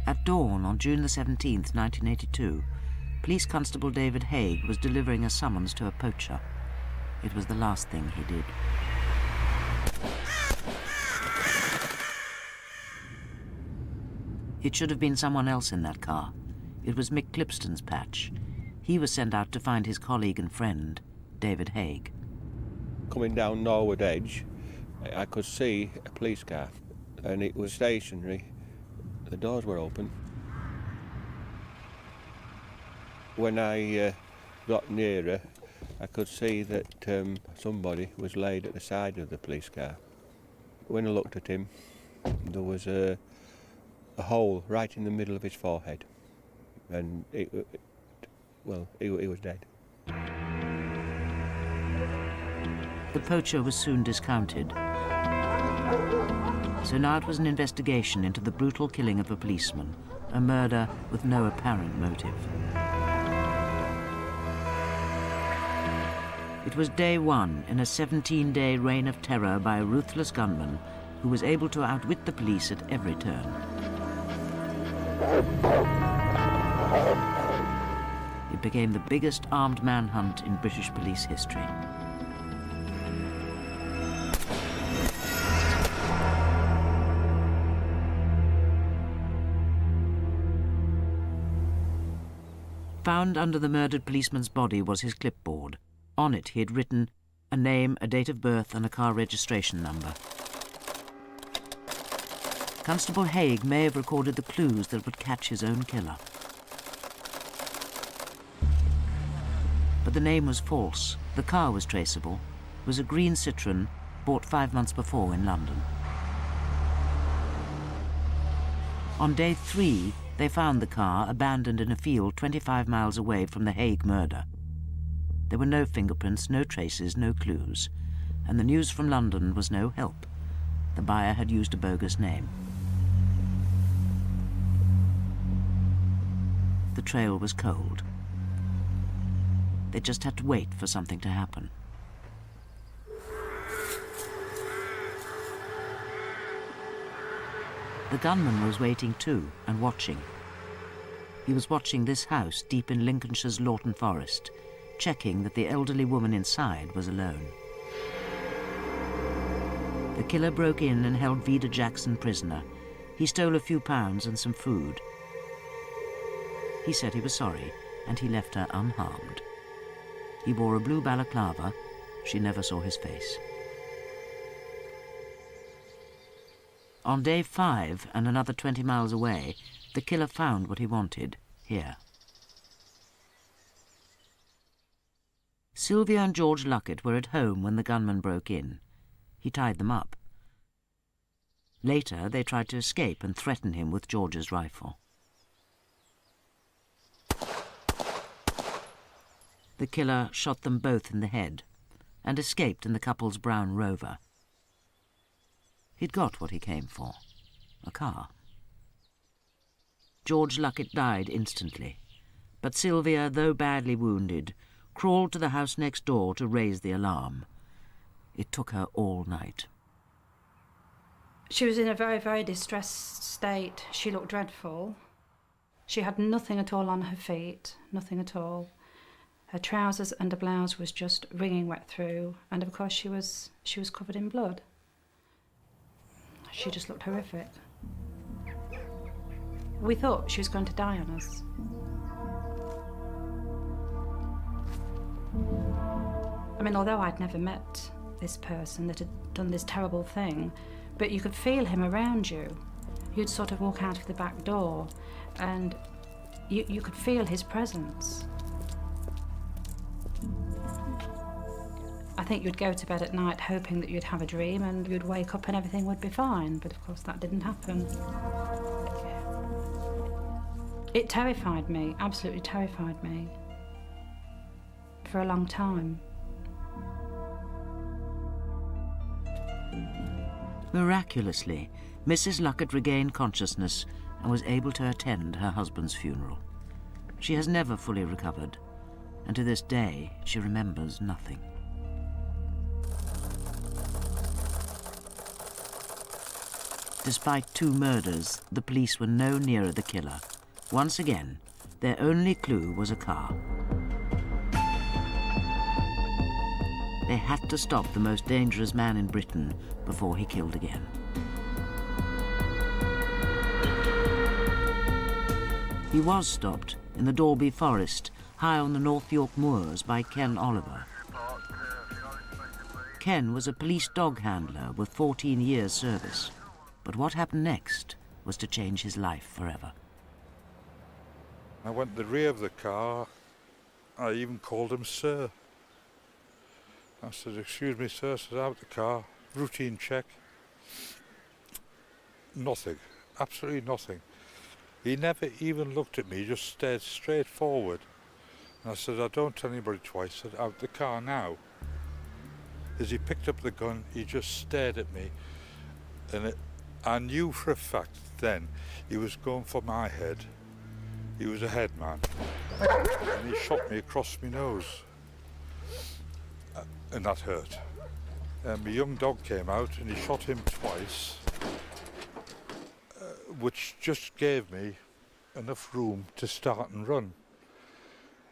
At dawn on June the 17th, 1982, Police Constable David Haig was delivering a summons to a poacher. It was the last thing he did. It should have been someone else in that car. It was Mick Clipston's patch. He was sent out to find his colleague and friend, David Haig. Coming down Norwood Edge, I could see a police car, and it was stationary. The doors were open. When I got nearer, I could see that somebody was laid at the side of the police car. When I looked at him, there was a hole right in the middle of his forehead, and he was dead. The poacher was soon discounted. So now it was an investigation into the brutal killing of a policeman, a murder with no apparent motive. It was day one in a 17-day reign of terror by a ruthless gunman who was able to outwit the police at every turn. It became the biggest armed manhunt in British police history. Found under the murdered policeman's body was his clipboard. On it he had written a name, a date of birth and a car registration number. Constable Haig may have recorded the clues that would catch his own killer. But the name was false. The car was traceable. It was a green Citroën bought 5 months before in London. On day 3, they found the car abandoned in a field 25 miles away from the Haig murder. There were no fingerprints, no traces, no clues, and the news from London was no help. The buyer had used a bogus name. The trail was cold. They just had to wait for something to happen. The gunman was waiting too, and watching. He was watching this house deep in Lincolnshire's Lawton Forest, checking that the elderly woman inside was alone. The killer broke in and held Vida Jackson prisoner. He stole a few pounds and some food. He said he was sorry, and he left her unharmed. He wore a blue balaclava. She never saw his face. On day 5, and another 20 miles away, the killer found what he wanted, here. Sylvia and George Luckett were at home when the gunman broke in. He tied them up. Later, they tried to escape and threaten him with George's rifle. The killer shot them both in the head and escaped in the couple's brown Rover. He'd got what he came for, a car. George Luckett died instantly, but Sylvia, though badly wounded, crawled to the house next door to raise the alarm. It took her all night. She was in a very, very distressed state. She looked dreadful. She had nothing at all on her feet, nothing at all. Her trousers and her blouse was just wringing wet through, and of course she was covered in blood. She just looked horrific. We thought she was going to die on us. I mean, although I'd never met this person that had done this terrible thing, but you could feel him around you. You'd sort of walk out of the back door and you could feel his presence. I think you'd go to bed at night hoping that you'd have a dream and you'd wake up and everything would be fine, but of course that didn't happen. It terrified me, absolutely terrified me, for a long time. Miraculously, Mrs. Luckett regained consciousness and was able to attend her husband's funeral. She has never fully recovered, and to this day she remembers nothing. Despite 2 murders, the police were no nearer the killer. Once again, their only clue was a car. They had to stop the most dangerous man in Britain before he killed again. He was stopped in the Dalby Forest, high on the North York moors, by Ken Oliver. Ken was a police dog handler with 14 years' service. But what happened next was to change his life forever. I went to the rear of the car. I even called him sir. I said, "Excuse me, sir," I said, "out the car, routine check." Nothing, absolutely nothing. He never even looked at me, he just stared straight forward. And I said, "I don't tell anybody twice," I said, "out the car now." As he picked up the gun, he just stared at me. And I knew for a fact then he was going for my head. He was a head man. And he shot me across my nose. And that hurt. And my young dog came out and he shot him twice, which just gave me enough room to start and run.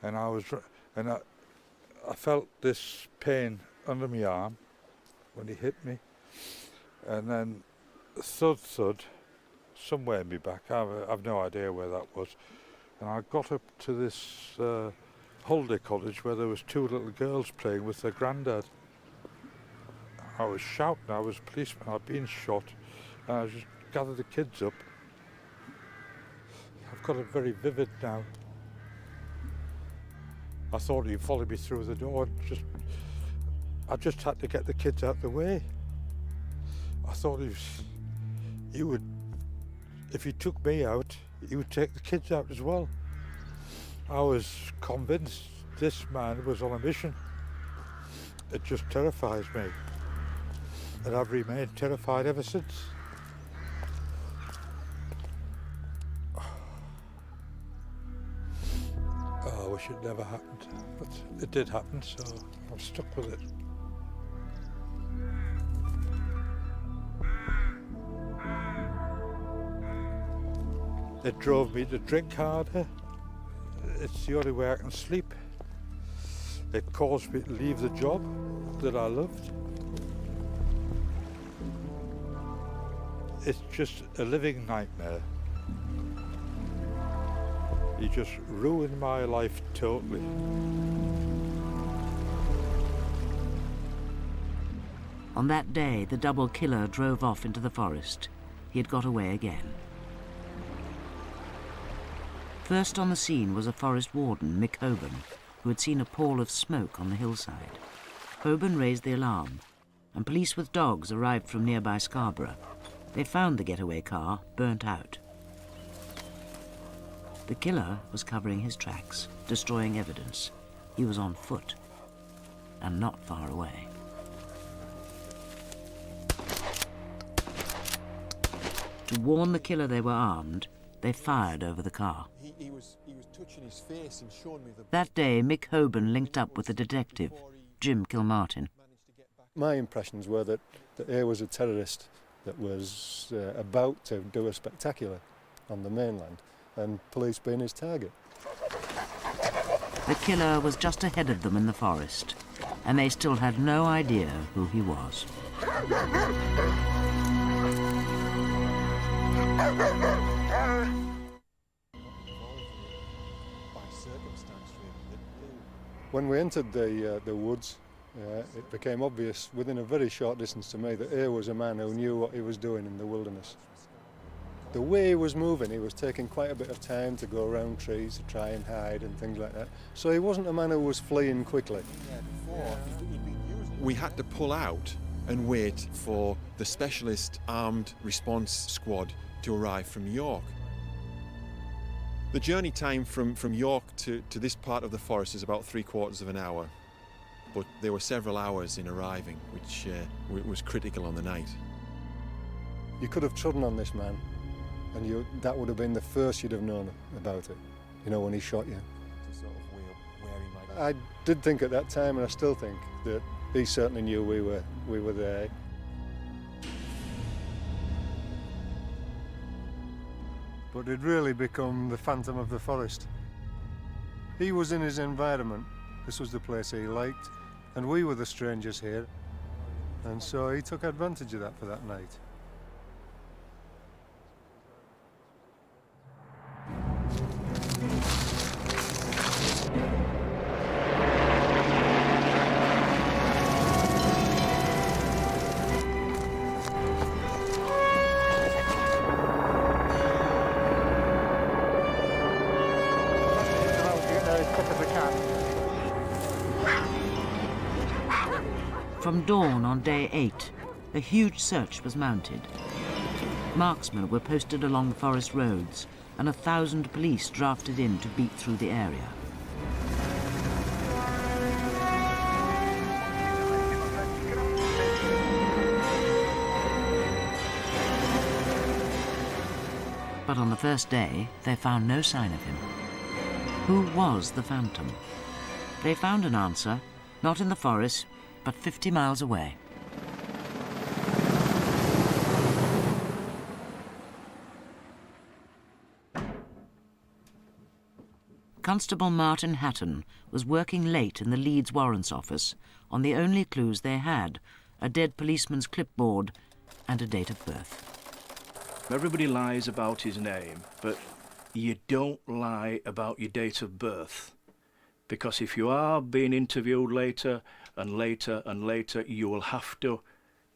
And I felt this pain under my arm when he hit me, and then thud thud somewhere in my back. I've no idea where that was. And I got up to this holiday cottage where there was 2 little girls playing with their granddad. I was shouting, I was a policeman, I'd been shot, and I just gathered the kids up. I've got it very vivid now. I thought he'd follow me through the door. I just had to get the kids out of the way. I thought he would, if he took me out, he would take the kids out as well. I was convinced this man was on a mission. It just terrifies me. And I've remained terrified ever since. Oh, I wish it never happened, but it did happen, so I'm stuck with it. It drove me to drink harder. It's the only way I can sleep. It caused me to leave the job that I loved. It's just a living nightmare. He just ruined my life totally. On that day, the double killer drove off into the forest. He had got away again. First on the scene was a forest warden, Mick Hoban, who had seen a pall of smoke on the hillside. Hoban raised the alarm, and police with dogs arrived from nearby Scarborough. They found the getaway car burnt out. The killer was covering his tracks, destroying evidence. He was on foot, and not far away. To warn the killer they were armed, they fired over the car. He was touching his face and showing me the... That day, Mick Hoban linked up with the detective, Jim Kilmartin. My impressions were that here was a terrorist that was about to do a spectacular on the mainland, and police being his target. The killer was just ahead of them in the forest, and they still had no idea who he was. When we entered the woods, it became obvious within a very short distance to me that here was a man who knew what he was doing in the wilderness. The way he was moving, he was taking quite a bit of time to go around trees to try and hide and things like that. So he wasn't a man who was fleeing quickly. We had to pull out and wait for the specialist armed response squad to arrive from York. The journey time from York to this part of the forest is about 3/4 of an hour, but there were several hours in arriving, which was critical on the night. You could have trodden on this man, and that would have been the first you'd have known about it, you know, when he shot you. I did think at that time, and I still think, that he certainly knew we were there. but he'd really become the phantom of the forest. He was in his environment. This was the place he liked, and we were the strangers here. And so he took advantage of that for that night. From dawn on day 8, a huge search was mounted. Marksmen were posted along forest roads, and 1,000 police drafted in to beat through the area. But on the first day, they found no sign of him. Who was the phantom? They found an answer, not in the forest, but 50 miles away. Constable Martin Hatton was working late in the Leeds Warrants Office on the only clues they had, a dead policeman's clipboard and a date of birth. Everybody lies about his name, but you don't lie about your date of birth. Because if you are being interviewed later and later and later, you will have to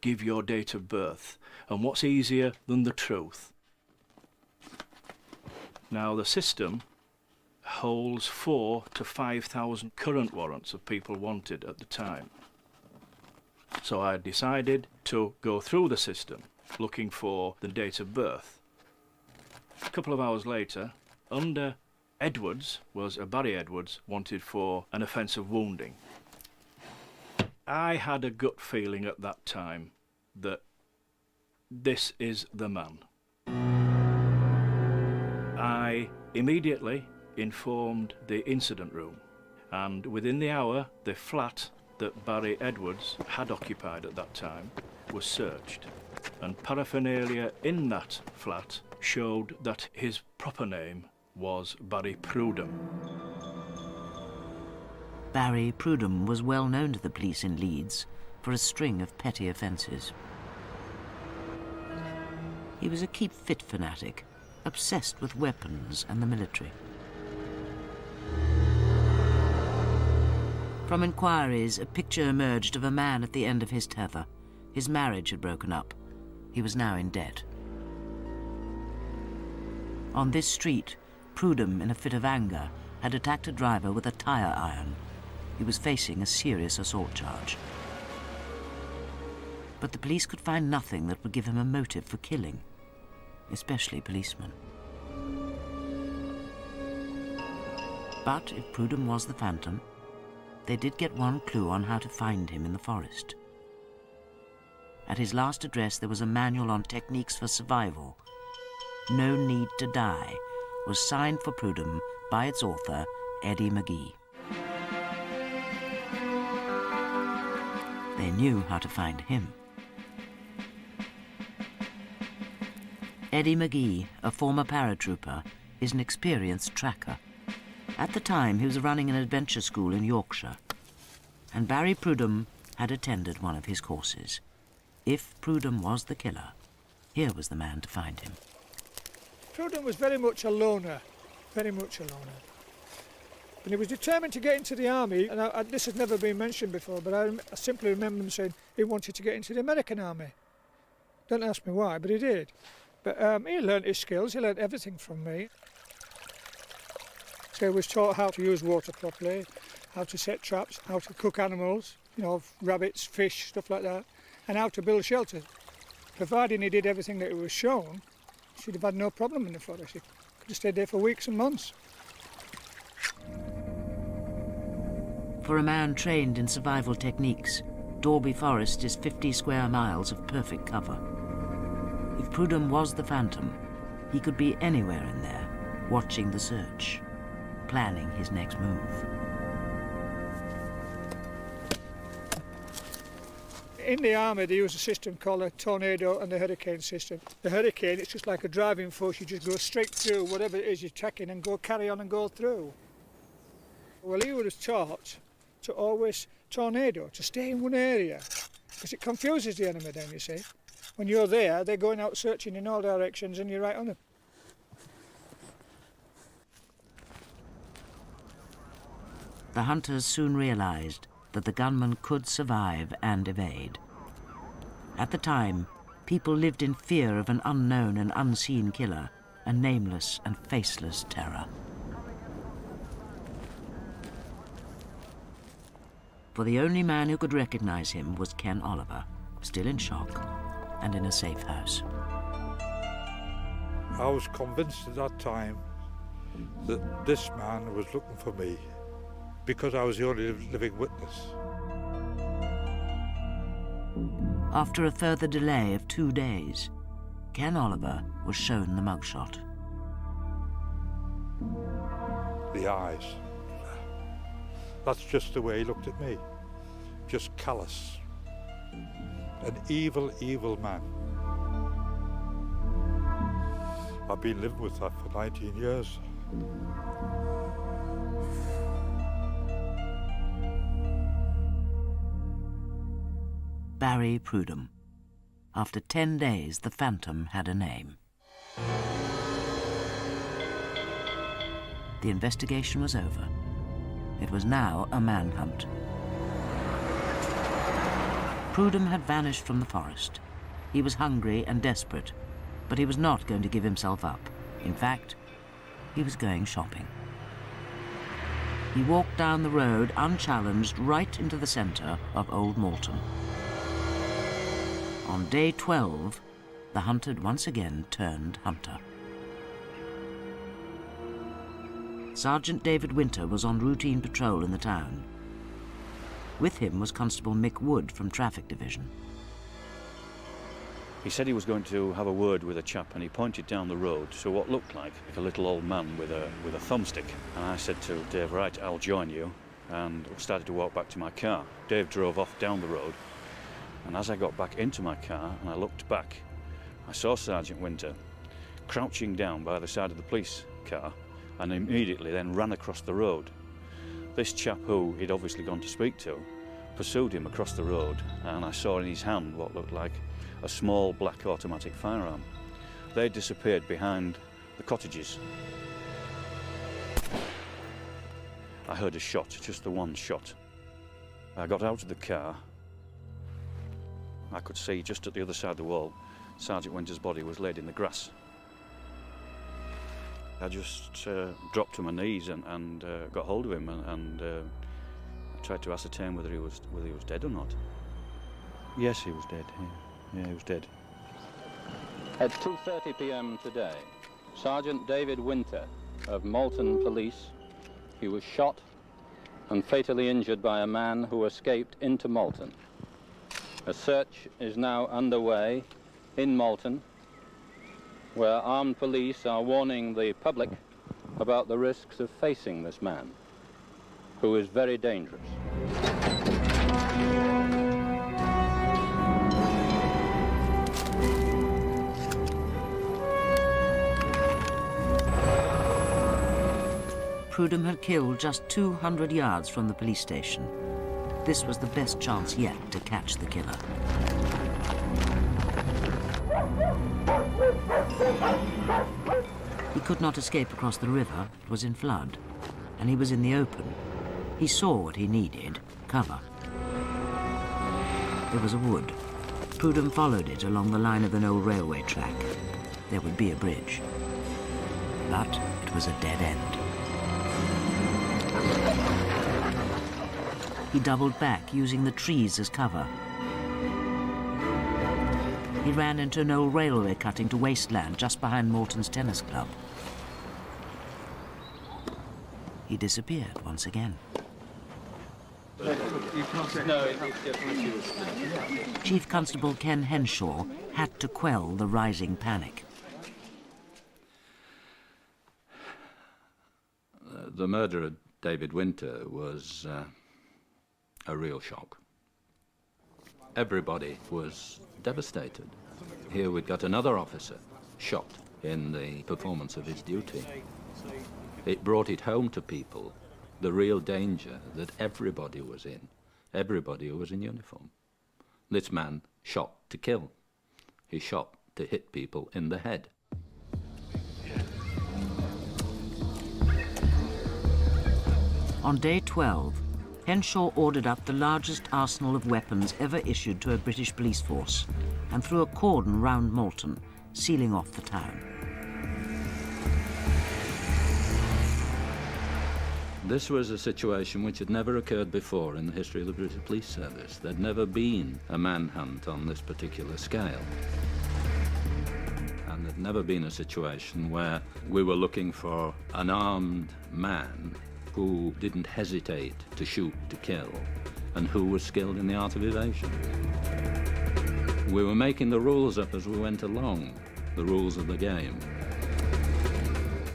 give your date of birth. And what's easier than the truth? Now, the system holds 4,000 to 5,000 current warrants of people wanted at the time. So I decided to go through the system looking for the date of birth. A couple of hours later, under Edwards was a Barry Edwards wanted for an offence of wounding. I had a gut feeling at that time that this is the man. I immediately informed the incident room, and within the hour the flat that Barry Edwards had occupied at that time was searched, and paraphernalia in that flat showed that his proper name was Barry Prudom. Barry Prudom was well known to the police in Leeds for a string of petty offences. He was a keep-fit fanatic, obsessed with weapons and the military. From inquiries, a picture emerged of a man at the end of his tether. His marriage had broken up. He was now in debt. On this street, Prudom, in a fit of anger, had attacked a driver with a tire iron. He was facing a serious assault charge. But the police could find nothing that would give him a motive for killing, especially policemen. But if Prudom was the phantom, they did get one clue on how to find him in the forest. At his last address, there was a manual on techniques for survival. No Need to Die was signed for Prudom by its author, Eddie McGee. They knew how to find him. Eddie McGee, a former paratrooper, is an experienced tracker. At the time, he was running an adventure school in Yorkshire, and Barry Prudom had attended one of his courses. If Prudom was the killer, here was the man to find him. Prudom was very much a loner, very much a loner. And he was determined to get into the army, and this has never been mentioned before, but I simply remember him saying he wanted to get into the American army. Don't ask me why, but he did. But he learnt his skills, he learnt everything from me. So he was taught how to use water properly, how to set traps, how to cook animals, you know, rabbits, fish, stuff like that, and how to build shelters. Providing he did everything that he was shown, he'd have had no problem in the forest. He could have stayed there for weeks and months. For a man trained in survival techniques, Dalby Forest is 50 square miles of perfect cover. If Prudom was the phantom, he could be anywhere in there, watching the search, planning his next move. In the army, they use a system called a tornado and the hurricane system. The hurricane, it's just like a driving force. You just go straight through whatever it is you're tracking and carry on and go through. Well, he was taught to always tornado, to stay in one area, because it confuses the enemy then, you see. When you're there, they're going out searching in all directions and you're right on them. The hunters soon realized that the gunman could survive and evade. At the time, people lived in fear of an unknown and unseen killer, a nameless and faceless terror. For the only man who could recognize him was Ken Oliver, still in shock and in a safe house. I was convinced at that time that this man was looking for me because I was the only living witness. After a further delay of 2 days, Ken Oliver was shown the mugshot. The eyes. That's just the way he looked at me. Just callous. An evil, evil man. I've been living with that for 19 years. Barry Prudom. After 10 days, the Phantom had a name. The investigation was over. It was now a manhunt. Prudom had vanished from the forest. He was hungry and desperate, but he was not going to give himself up. In fact, he was going shopping. He walked down the road unchallenged right into the centre of Old Malton. On day 12, the hunt had once again turned hunter. Sergeant David Winter was on routine patrol in the town. With him was Constable Mick Wood from Traffic Division. He said he was going to have a word with a chap, and he pointed down the road to what looked like a little old man with a thumbstick. And I said to Dave, right, I'll join you, and started to walk back to my car. Dave drove off down the road, and as I got back into my car and I looked back, I saw Sergeant Winter crouching down by the side of the police car and immediately then ran across the road. This chap, who he'd obviously gone to speak to, pursued him across the road, and I saw in his hand what looked like a small black automatic firearm. They disappeared behind the cottages. I heard a shot, just the one shot. I got out of the car. I could see just at the other side of the wall, Sergeant Winter's body was laid in the grass. I just dropped to my knees and got hold of him and tried to ascertain whether he was dead or not. Yes, he was dead. Yeah, he was dead. At 2:30 p.m. today, Sergeant David Winter of Malton Police, he was shot and fatally injured by a man who escaped into Malton. A search is now underway in Malton, where armed police are warning the public about the risks of facing this man, who is very dangerous. Prudom had killed just 200 yards from the police station. This was the best chance yet to catch the killer. He could not escape across the river. It was in flood, and he was in the open. He saw what he needed, cover. There was a wood. Prudom followed it along the line of an old railway track. There would be a bridge. But it was a dead end. He doubled back, using the trees as cover. He ran into an old railway cut into wasteland just behind Malton's tennis club. He disappeared once again. Chief Constable Ken Henshaw had to quell the rising panic. The murder of David Winter was a real shock. Everybody was devastated. Here we'd got another officer shot in the performance of his duty. It brought it home to people, the real danger that everybody was in, everybody who was in uniform. This man shot to kill. He shot to hit people in the head. On day 12, Henshaw ordered up the largest arsenal of weapons ever issued to a British police force and threw a cordon round Malton, sealing off the town. This was a situation which had never occurred before in the history of the British Police Service. There'd never been a manhunt on this particular scale. And there'd never been a situation where we were looking for an armed man who didn't hesitate to shoot to kill and who was skilled in the art of evasion. We were making the rules up as we went along, the rules of the game.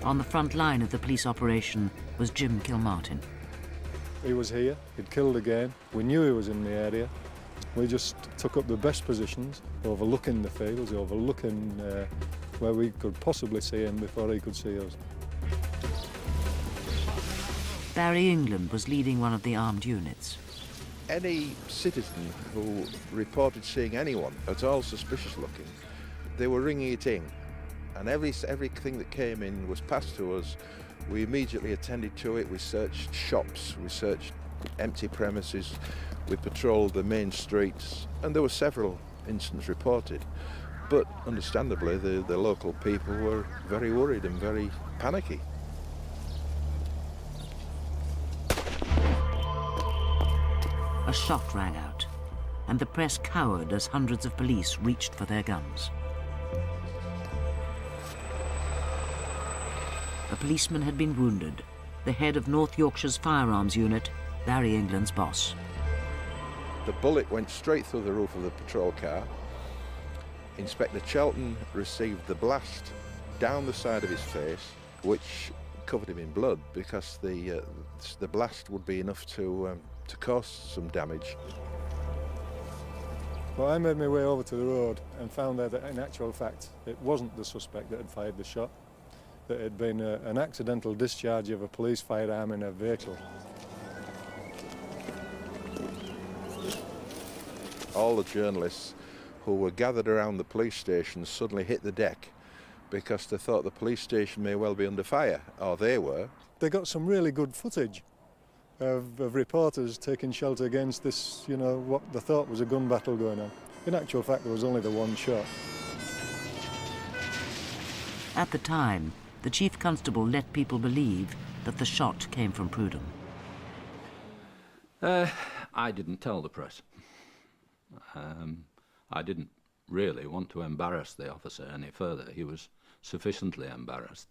On the front line of the police operation was Jim Kilmartin. He was here, he'd killed again. We knew he was in the area. We just took up the best positions, overlooking the fields, overlooking where we could possibly see him before he could see us. Barry England was leading one of the armed units. Any citizen who reported seeing anyone at all suspicious looking, they were ringing it in. And everything that came in was passed to us. We immediately attended to it. We searched shops, we searched empty premises, we patrolled the main streets, and there were several incidents reported. But understandably, the local people were very worried and very panicky. A shot rang out, and the press cowered as hundreds of police reached for their guns. A policeman had been wounded, the head of North Yorkshire's firearms unit, Barry England's boss. The bullet went straight through the roof of the patrol car. Inspector Chelton received the blast down the side of his face, which covered him in blood because the blast would be enough to cause some damage. Well, I made my way over to the road and found out that in actual fact it wasn't the suspect that had fired the shot, that it had been an accidental discharge of a police firearm in a vehicle. All the journalists who were gathered around the police station suddenly hit the deck because they thought the police station may well be under fire, or they were. They got some really good footage of reporters taking shelter against this, what they thought was a gun battle going on. In actual fact, there was only the one shot. At the time, the chief constable let people believe that the shot came from Prudom. I didn't tell the press. I didn't really want to embarrass the officer any further. He was sufficiently embarrassed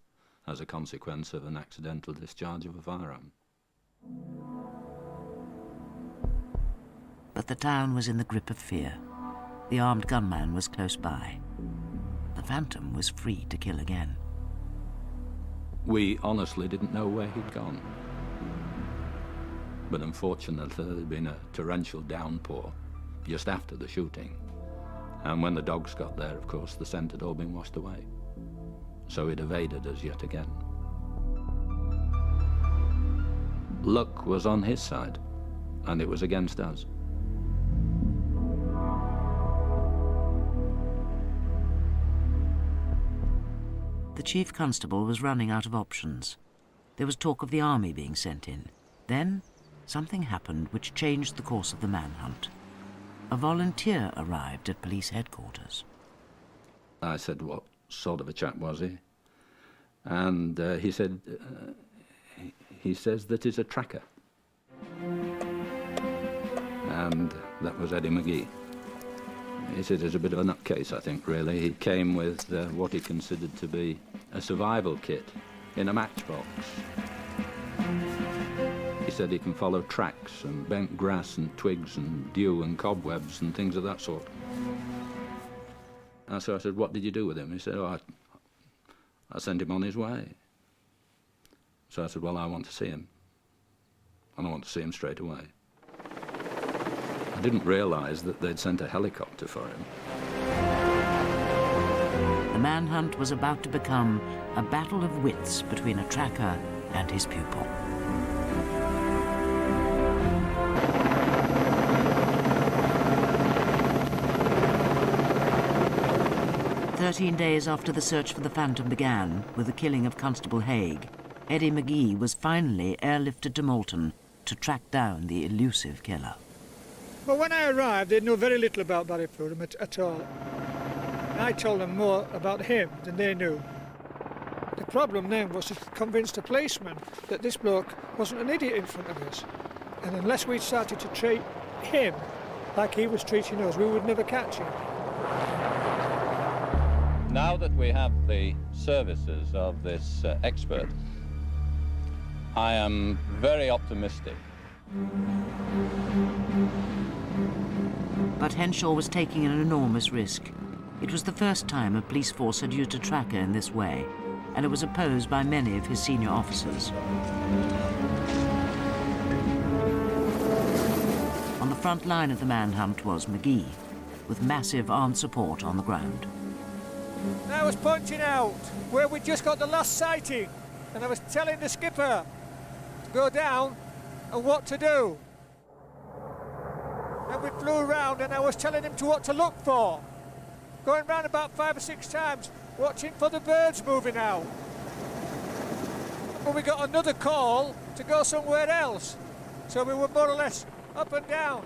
as a consequence of an accidental discharge of a firearm. But the town was in the grip of fear. The armed gunman was close by. The Phantom was free to kill again. We honestly didn't know where he'd gone. But unfortunately, there'd been a torrential downpour just after the shooting. And when the dogs got there, of course, the scent had all been washed away. So it evaded us yet again. Luck was on his side, and it was against us. The chief constable was running out of options. There was talk of the army being sent in. Then something happened which changed the course of the manhunt. A volunteer arrived at police headquarters. I said, what sort of a chap was he? And he said, he says that he's a tracker. And that was Eddie McGee. He said he's a bit of a nutcase, I think, really. He came with what he considered to be a survival kit in a matchbox. He said he can follow tracks and bent grass and twigs and dew and cobwebs and things of that sort. And so I said, what did you do with him? He said, oh, I sent him on his way. So I said, well, I want to see him. And I want to see him straight away. didn't realise that they'd sent a helicopter for him. The manhunt was about to become a battle of wits between a tracker and his pupil. "13 days after the search for the Phantom began, with the killing of Constable Haig, Eddie McGee was finally airlifted to Malton to track down the elusive killer. Well, when I arrived, they knew very little about Barry Prudom at all. I told them more about him than they knew. The problem then was to convince the policeman that this bloke wasn't an idiot in front of us. And unless we started to treat him like he was treating us, we would never catch him. Now that we have the services of this expert, I am very optimistic. But Henshaw was taking an enormous risk. It was the first time a police force had used a tracker in this way, and it was opposed by many of his senior officers. On the front line of the manhunt was McGee, with massive armed support on the ground. I was pointing out where we just got the last sighting, and I was telling the skipper to go down and what to do. And we flew around and I was telling him what to look for. Going round about 5 or 6 times, watching for the birds moving out. But we got another call to go somewhere else. So we were more or less up and down.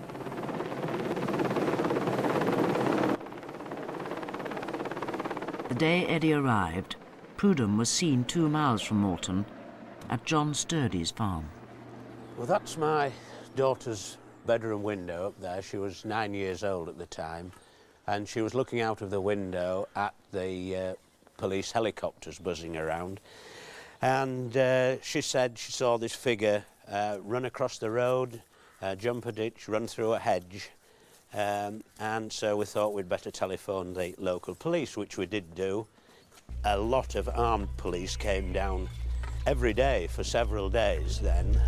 The day Eddie arrived, Prudom was seen 2 miles from Malton at John Sturdy's farm. Well, that's my daughter's bedroom window up there. She was 9 years old at the time, and she was looking out of the window at the police helicopters buzzing around. And she said she saw this figure run across the road, jump a ditch, run through a hedge. And so we thought we'd better telephone the local police, which we did do. A lot of armed police came down every day for several days then.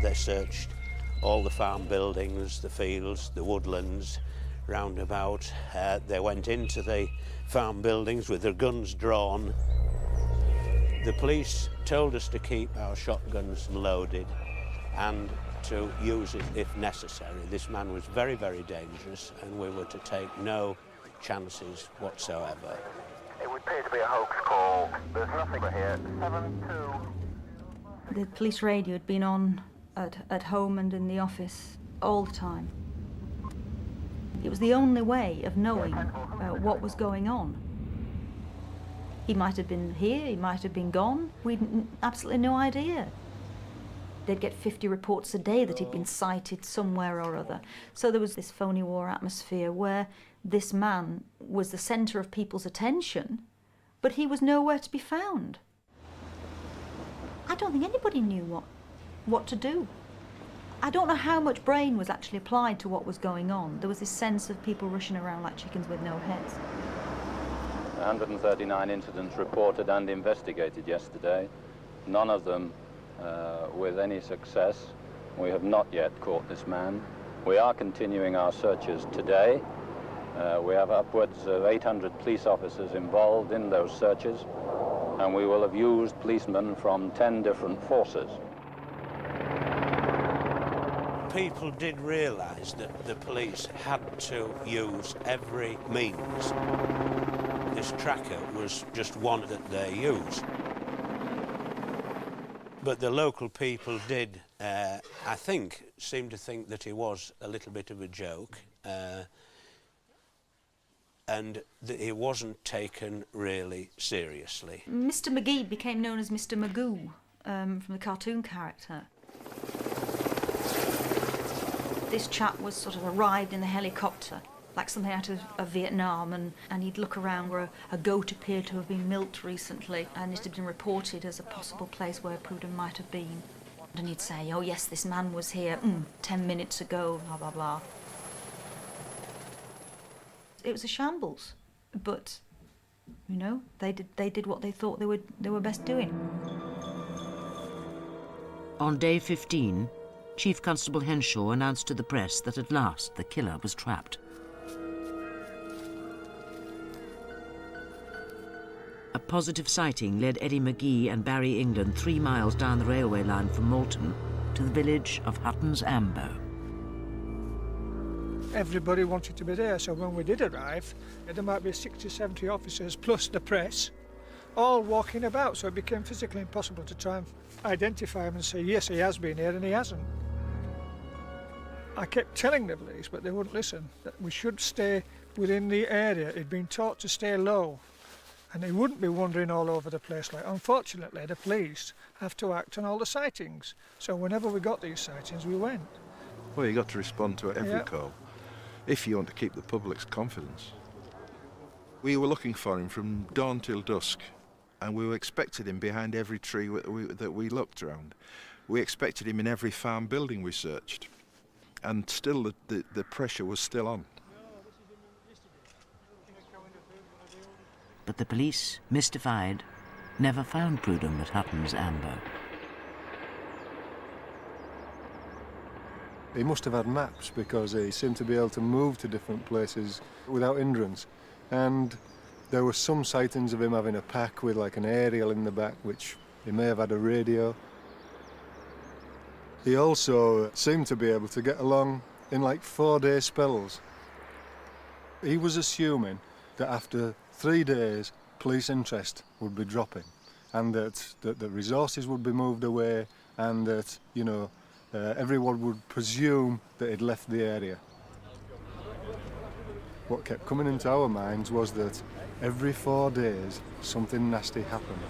They searched all the farm buildings, the fields, the woodlands, roundabout. They went into the farm buildings with their guns drawn. The police told us to keep our shotguns loaded and to use it if necessary. This man was very, very dangerous, and we were to take no chances whatsoever. It would appear to be a hoax call. There's nothing here. 7-2. The police radio had been on at home and in the office all the time. It was the only way of knowing what was going on. He might have been here, he might have been gone. We'd absolutely no idea. They'd get 50 reports a day that he'd been sighted somewhere or other. So there was this phony war atmosphere where this man was the centre of people's attention, but he was nowhere to be found. I don't think anybody knew what to do. I don't know how much brain was actually applied to what was going on. There was this sense of people rushing around like chickens with no heads. 139 incidents reported and investigated yesterday, none of them with any success. We have not yet caught this man. We are continuing our searches today. We have upwards of 800 police officers involved in those searches, and we will have used policemen from 10 different forces. People did realise that the police had to use every means. This tracker was just one that they used. But the local people did, I think, seem to think that it was a little bit of a joke, and that it wasn't taken really seriously. Mr. McGee became known as Mr. Magoo from the cartoon character. This chap was sort of arrived in the helicopter, like something out of Vietnam, and he'd look around where a goat appeared to have been milked recently, and it had been reported as a possible place where Prudom might have been. And he'd say, oh yes, this man was here 10 minutes ago, blah, blah, blah. It was a shambles, but, you know, they did what they thought they were best doing. On day 15, Chief Constable Henshaw announced to the press that at last the killer was trapped. A positive sighting led Eddie McGee and Barry England 3 miles down the railway line from Malton to the village of Hutton's Ambo. Everybody wanted to be there, so when we did arrive, there might be 60, 70 officers plus the press, all walking about, so it became physically impossible to try and identify him and say, yes, he has been here, and he hasn't. I kept telling the police, but they wouldn't listen, that we should stay within the area. He'd been taught to stay low, and he wouldn't be wandering all over the place. Like, unfortunately, the police have to act on all the sightings, so whenever we got these sightings, we went. Well, you got to respond to every call if you want to keep the public's confidence. We were looking for him from dawn till dusk, and we expected him behind every tree that we looked around. We expected him in every farm building we searched, and still the pressure was still on. But the police, mystified, never found Prudom at Hutton's Ambo. He must have had maps because he seemed to be able to move to different places without hindrance. And there were some sightings of him having a pack with like an aerial in the back, which he may have had a radio. He also seemed to be able to get along in like 4-day spells. He was assuming that after 3 days, police interest would be dropping, and that the resources would be moved away, and that, you know, everyone would presume that he'd left the area. What kept coming into our minds was that every 4 days something nasty happened.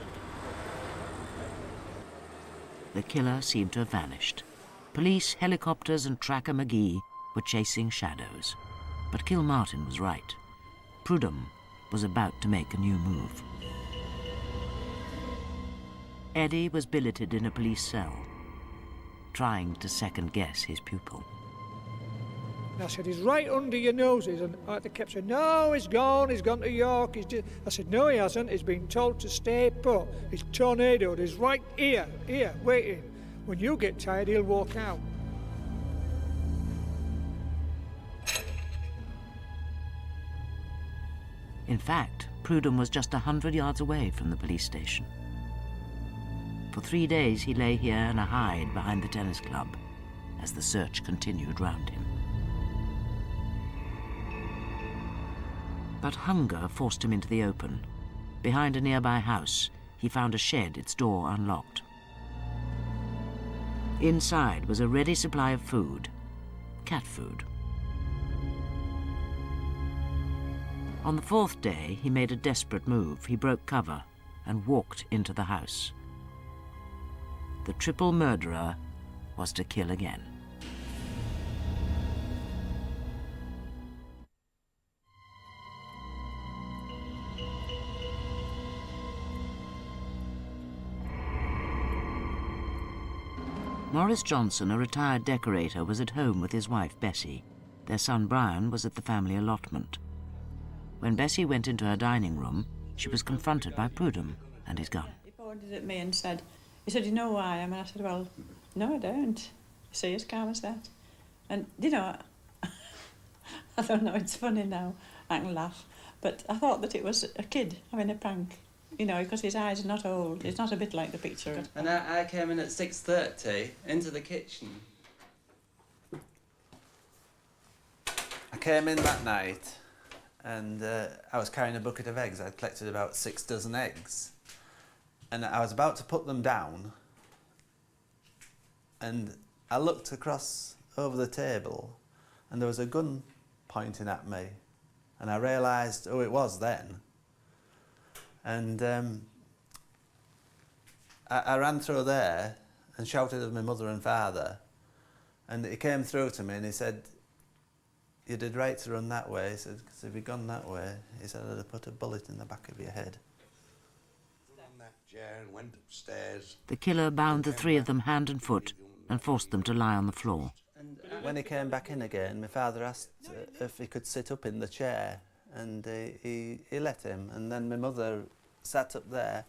The killer seemed to have vanished. Police, helicopters and Tracker McGee were chasing shadows. But Kilmartin was right. Prudom was about to make a new move. Eddie was billeted in a police cell, trying to second-guess his pupil. And I said, he's right under your noses. And they kept saying, no, he's gone to York. I said, no, he hasn't. He's been told to stay put. He's tornadoed. He's right here, waiting. When you get tired, he'll walk out. In fact, Prudom was just 100 yards away from the police station. For 3 days he lay here in a hide behind the tennis club as the search continued round him. But hunger forced him into the open. Behind a nearby house, he found a shed, its door unlocked. Inside was a ready supply of food, cat food. On the 4th day, he made a desperate move. He broke cover and walked into the house. The triple murderer was to kill again. Maurice Johnson, a retired decorator, was at home with his wife Bessie. Their son Brian was at the family allotment. When Bessie went into her dining room, she was confronted by Prudom and his gun. He pointed at me and said, you know who I am? And I said, well, no, I don't. You see, as calm as that. And, you know, I don't know, it's funny now, I can laugh, but I thought that it was a kid having a prank, you know, because his eyes are not old. It's not a bit like the picture. And I came in at 6:30 into the kitchen. I came in that night and I was carrying a bucket of eggs. I'd collected about 6 dozen eggs. And I was about to put them down, and I looked across over the table, and there was a gun pointing at me, and I realised who it was then. And I ran through there and shouted at my mother and father, and he came through to me and he said, you did right to run that way. He said, because if you'd gone that way, he said, I'd have put a bullet in the back of your head. And went upstairs. The killer bound the 3 of them hand and foot and forced them to lie on the floor. And when he came back in again, my father asked if he could sit up in the chair, and he let him. And then my mother sat up there,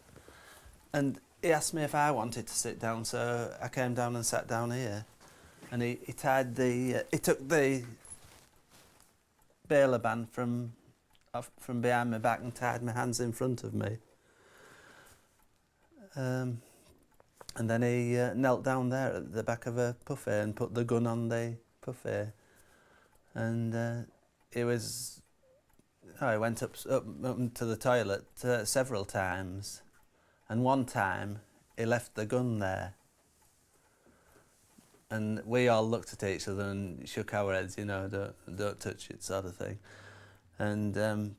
and he asked me if I wanted to sit down, so I came down and sat down here. and he tied the... he took the bailer band from behind my back and tied my hands in front of me. And then he knelt down there at the back of a buffet and put the gun on the buffet. And he was... Oh, he went up to the toilet several times. And one time, he left the gun there. And we all looked at each other and shook our heads, you know, don't touch it, sort of thing. And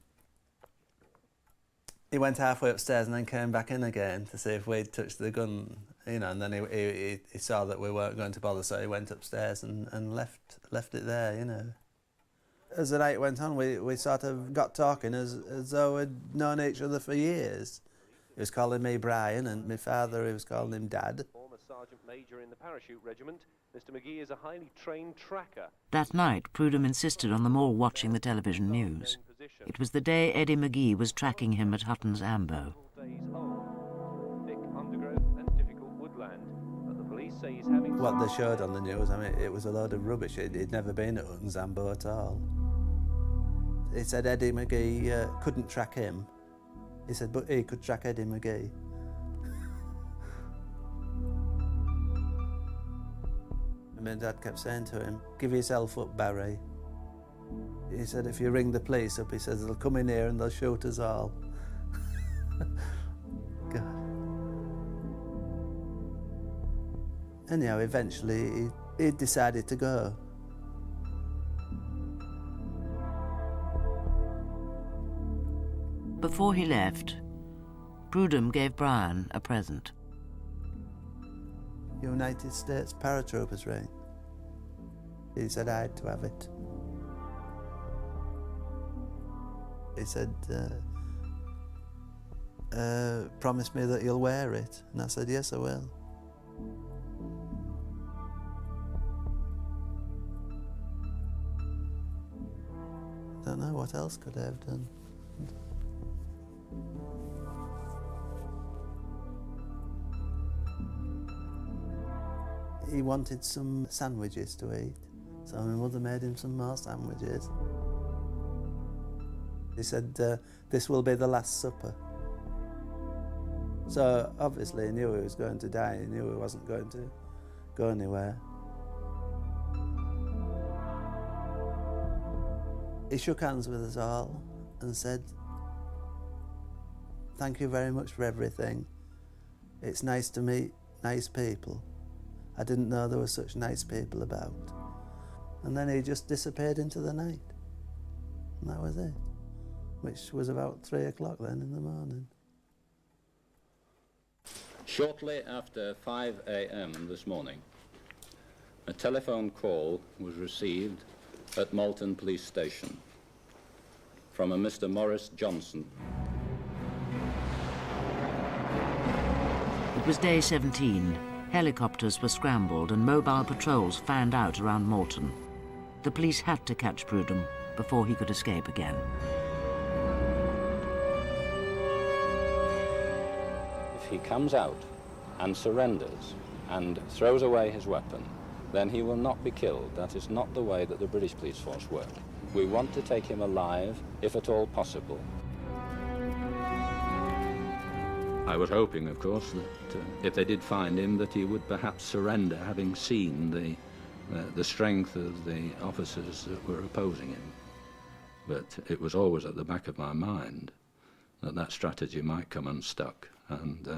he went halfway upstairs and then came back in again to see if we'd touched the gun, you know, and then he saw that we weren't going to bother, so he went upstairs and left it there, you know. As the night went on, we sort of got talking as though we'd known each other for years. He was calling me Brian, and my father, he was calling him Dad. Former Sergeant Major in the Parachute Regiment, Mr. McGee is a highly trained tracker. That night, Prudom insisted on them all watching the television news. It was the day Eddie McGee was tracking him at Hutton's Ambo. Thick undergrowth and difficult woodland, but the police say he's having... What they showed on the news, I mean, it was a load of rubbish. He'd never been at Hutton's Ambo at all. He said Eddie McGee couldn't track him. He said, but he could track Eddie McGee. And my dad kept saying to him, give yourself up, Barry. He said, if you ring the police up, he says, they'll come in here and they'll shoot us all. God. Anyhow, eventually, he decided to go. Before he left, Prudom gave Brian a present. United States paratroopers ring. He said I had to have it. He said, promise me that you'll wear it. And I said, yes, I will. Don't know what else could I have done. He wanted some sandwiches to eat, so my mother made him some more sandwiches. He said, this will be the last supper. So obviously he knew he was going to die, he knew he wasn't going to go anywhere. He shook hands with us all and said, thank you very much for everything. It's nice to meet nice people. I didn't know there were such nice people about. And then he just disappeared into the night. And that was it, which was about 3 o'clock then in the morning. Shortly after 5 a.m. this morning, a telephone call was received at Malton Police Station from a Mr. Morris Johnson. It was day 17. Helicopters were scrambled and mobile patrols fanned out around Malton. The police had to catch Prudom before he could escape again. If he comes out and surrenders and throws away his weapon, then he will not be killed. That is not the way that the British police force work. We want to take him alive, if at all possible. I was hoping, of course, that if they did find him, that he would perhaps surrender, having seen the strength of the officers that were opposing him. But it was always at the back of my mind that that strategy might come unstuck, and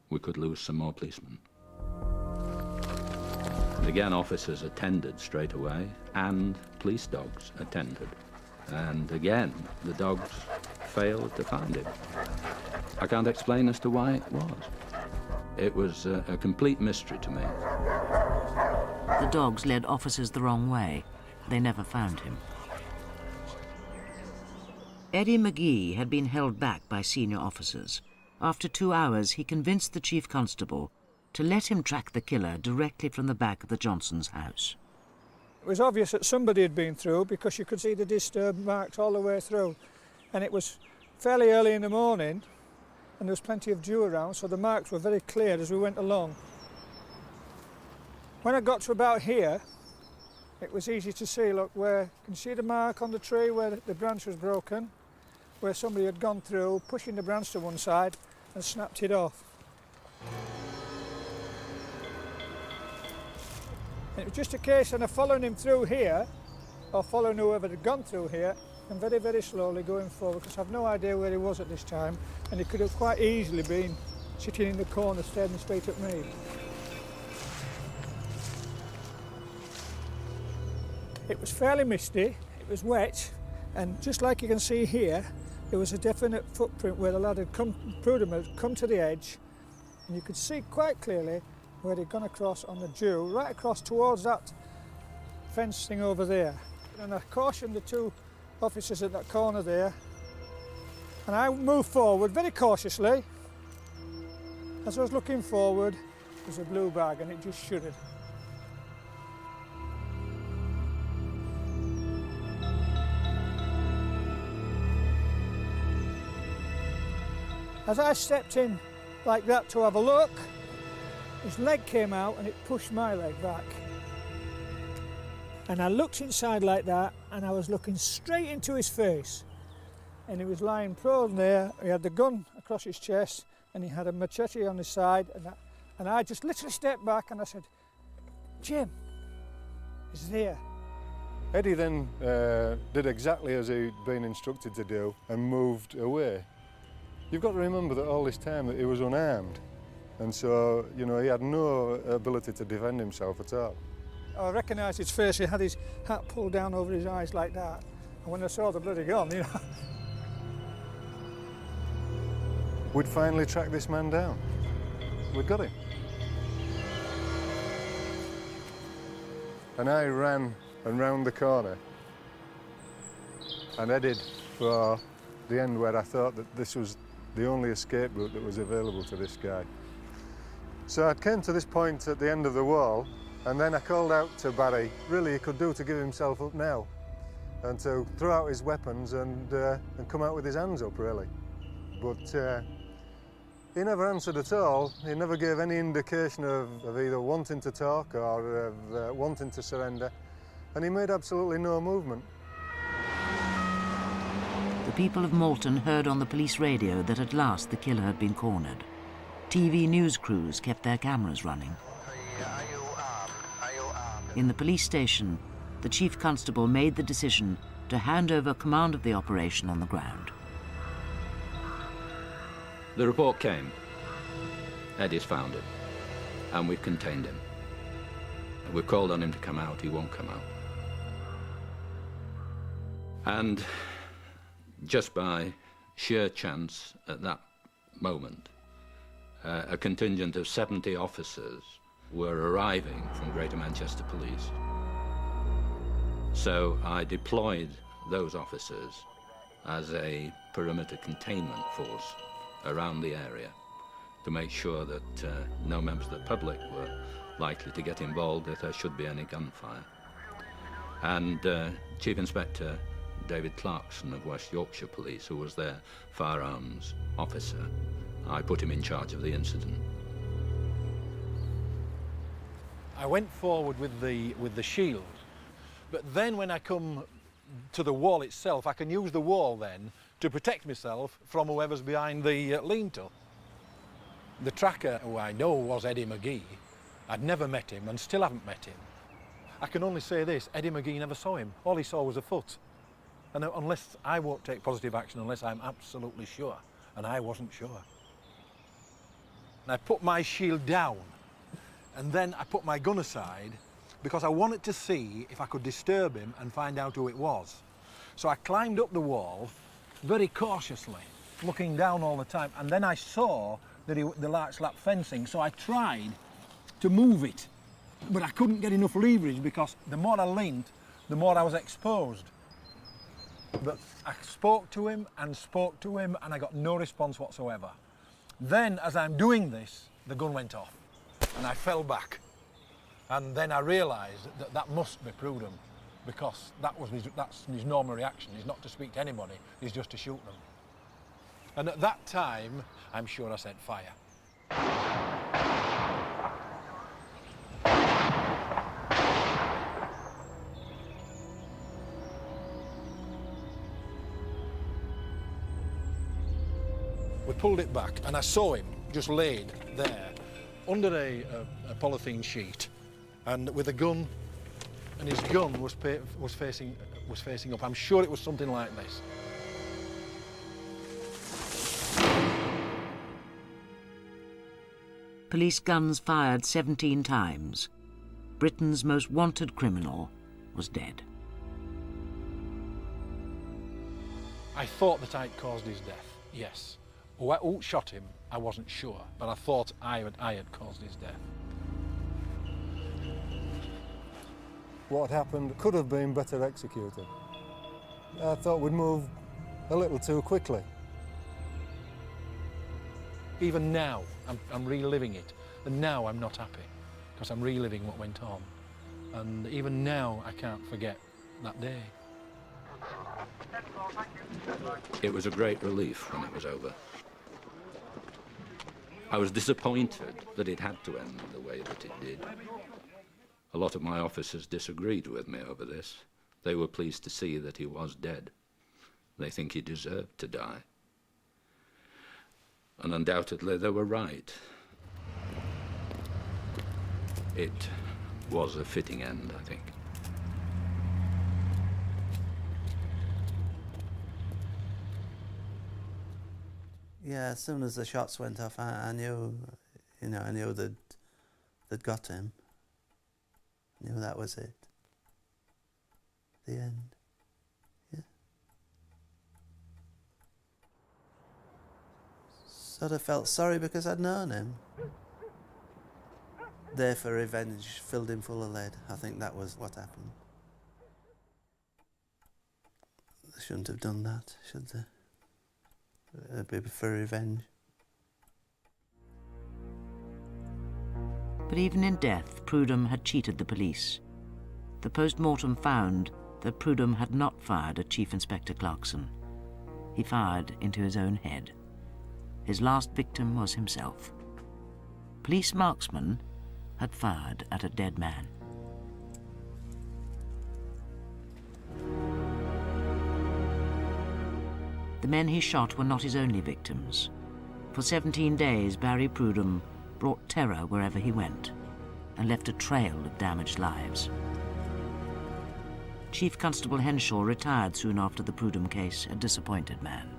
we could lose some more policemen. And again, officers attended straight away, and police dogs attended. And again, the dogs failed to find him. I can't explain as to why it was. It was a complete mystery to me. The dogs led officers the wrong way. They never found him. Eddie McGee had been held back by senior officers. After 2 hours, he convinced the chief constable to let him track the killer directly from the back of the Johnsons' house. It was obvious that somebody had been through because you could see the disturbed marks all the way through. And it was fairly early in the morning and there was plenty of dew around, so the marks were very clear as we went along. When I got to about here, it was easy to see, look, where you can see the mark on the tree where the branch was broken, where somebody had gone through, pushing the branch to one side and snapped it off. And it was just a case of following him through here, or following whoever had gone through here, and very, very slowly going forward, because I've no idea where he was at this time, and he could have quite easily been sitting in the corner staring straight at me. It was fairly misty, it was wet, and just like you can see here, there was a definite footprint where the lad had come, Prudom had come to the edge, and you could see quite clearly where he'd gone across on the dew, right across towards that fence thing over there. And I cautioned the two officers at that corner there, and I moved forward very cautiously. As I was looking forward, there was a blue bag and it just shuddered. As I stepped in like that to have a look, his leg came out and it pushed my leg back. And I looked inside like that and I was looking straight into his face. And he was lying prone there, he had the gun across his chest and he had a machete on his side, and I just literally stepped back and I said, "Jim, he's there." Eddie then did exactly as he'd been instructed to do and moved away. You've got to remember that all this time that he was unarmed, and so, you know, he had no ability to defend himself at all. I recognised his face, he had his hat pulled down over his eyes like that, and when I saw the bloody gun, you know. We'd finally tracked this man down. We'd got him. And I ran and round the corner and headed for the end where I thought that this was the only escape route that was available to this guy. So I came to this point at the end of the wall, and then I called out to Barry, really he could do to give himself up now, and to throw out his weapons and come out with his hands up, really. But he never answered at all. He never gave any indication of either wanting to talk or of wanting to surrender, and he made absolutely no movement. The people of Malton heard on the police radio that at last the killer had been cornered. TV news crews kept their cameras running. In the police station, the chief constable made the decision to hand over command of the operation on the ground. The report came. Eddie's found him, and we've contained him. We've called on him to come out. He won't come out. And just by sheer chance at that moment, a contingent of 70 officers were arriving from Greater Manchester Police. So I deployed those officers as a perimeter containment force around the area to make sure that no members of the public were likely to get involved if there should be any gunfire. And Chief Inspector David Clarkson of West Yorkshire Police, who was their firearms officer, I put him in charge of the incident. I went forward with the shield, but then when I come to the wall itself, I can use the wall then to protect myself from whoever's behind the lean-to. The tracker, who I know was Eddie McGee, I'd never met him and still haven't met him. I can only say this, Eddie McGee never saw him. All he saw was a foot. And unless I won't take positive action unless I'm absolutely sure, and I wasn't sure. And I put my shield down, and then I put my gun aside because I wanted to see if I could disturb him and find out who it was. So I climbed up the wall very cautiously, looking down all the time, and then I saw that the larch lap fencing, so I tried to move it, but I couldn't get enough leverage because the more I leaned, the more I was exposed. But I spoke to him, and I got no response whatsoever. Then, as I'm doing this, the gun went off, and I fell back. And then I realised that that must be Prudom, because that's his normal reaction. He's not to speak to anybody, he's just to shoot them. And at that time, I'm sure I said fire. We pulled it back and I saw him just laid there under a polythene sheet and with a gun, and his gun was facing up. I'm sure it was something like this. Police guns fired 17 times. Britain's most wanted criminal was dead. I thought that I'd caused his death, yes. Who shot him, I wasn't sure, but I thought I had caused his death. What happened could have been better executed. I thought we'd moved a little too quickly. Even now, I'm reliving it, and now I'm not happy, because I'm reliving what went on. And even now, I can't forget that day. It was a great relief when it was over. I was disappointed that it had to end the way that it did. A lot of my officers disagreed with me over this. They were pleased to see that he was dead. They think he deserved to die. And undoubtedly they were right. It was a fitting end, I think. Yeah, as soon as the shots went off, I knew, I knew they'd got him. I knew that was it. The end. Yeah. Sort of felt sorry because I'd known him. There for revenge filled him full of lead. I think that was what happened. They shouldn't have done that, should they? It'd be for revenge. But even in death, Prudom had cheated the police. The post-mortem found that Prudom had not fired at Chief Inspector Clarkson. He fired into his own head. His last victim was himself. Police marksmen had fired at a dead man. The men he shot were not his only victims. For 17 days, Barry Prudom brought terror wherever he went and left a trail of damaged lives. Chief Constable Henshaw retired soon after the Prudom case, a disappointed man.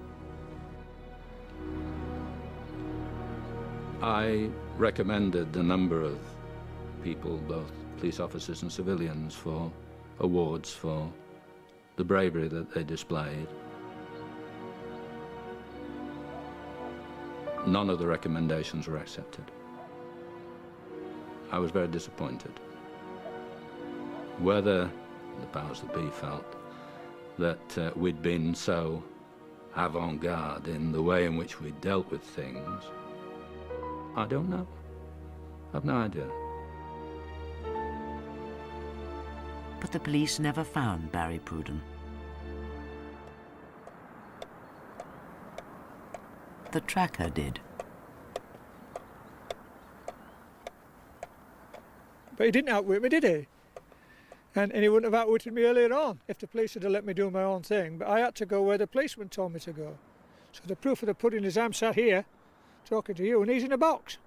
I recommended a number of people, both police officers and civilians, for awards for the bravery that they displayed. None of the recommendations were accepted. I was very disappointed. Whether the powers that be felt that we'd been so avant-garde in the way in which we dealt with things, I don't know. I've no idea. But the police never found Barry Prudom. The tracker did. But he didn't outwit me, did he? And he wouldn't have outwitted me earlier on if the police had let me do my own thing. But I had to go where the policeman told me to go. So the proof of the pudding is I'm sat here talking to you and he's in a box.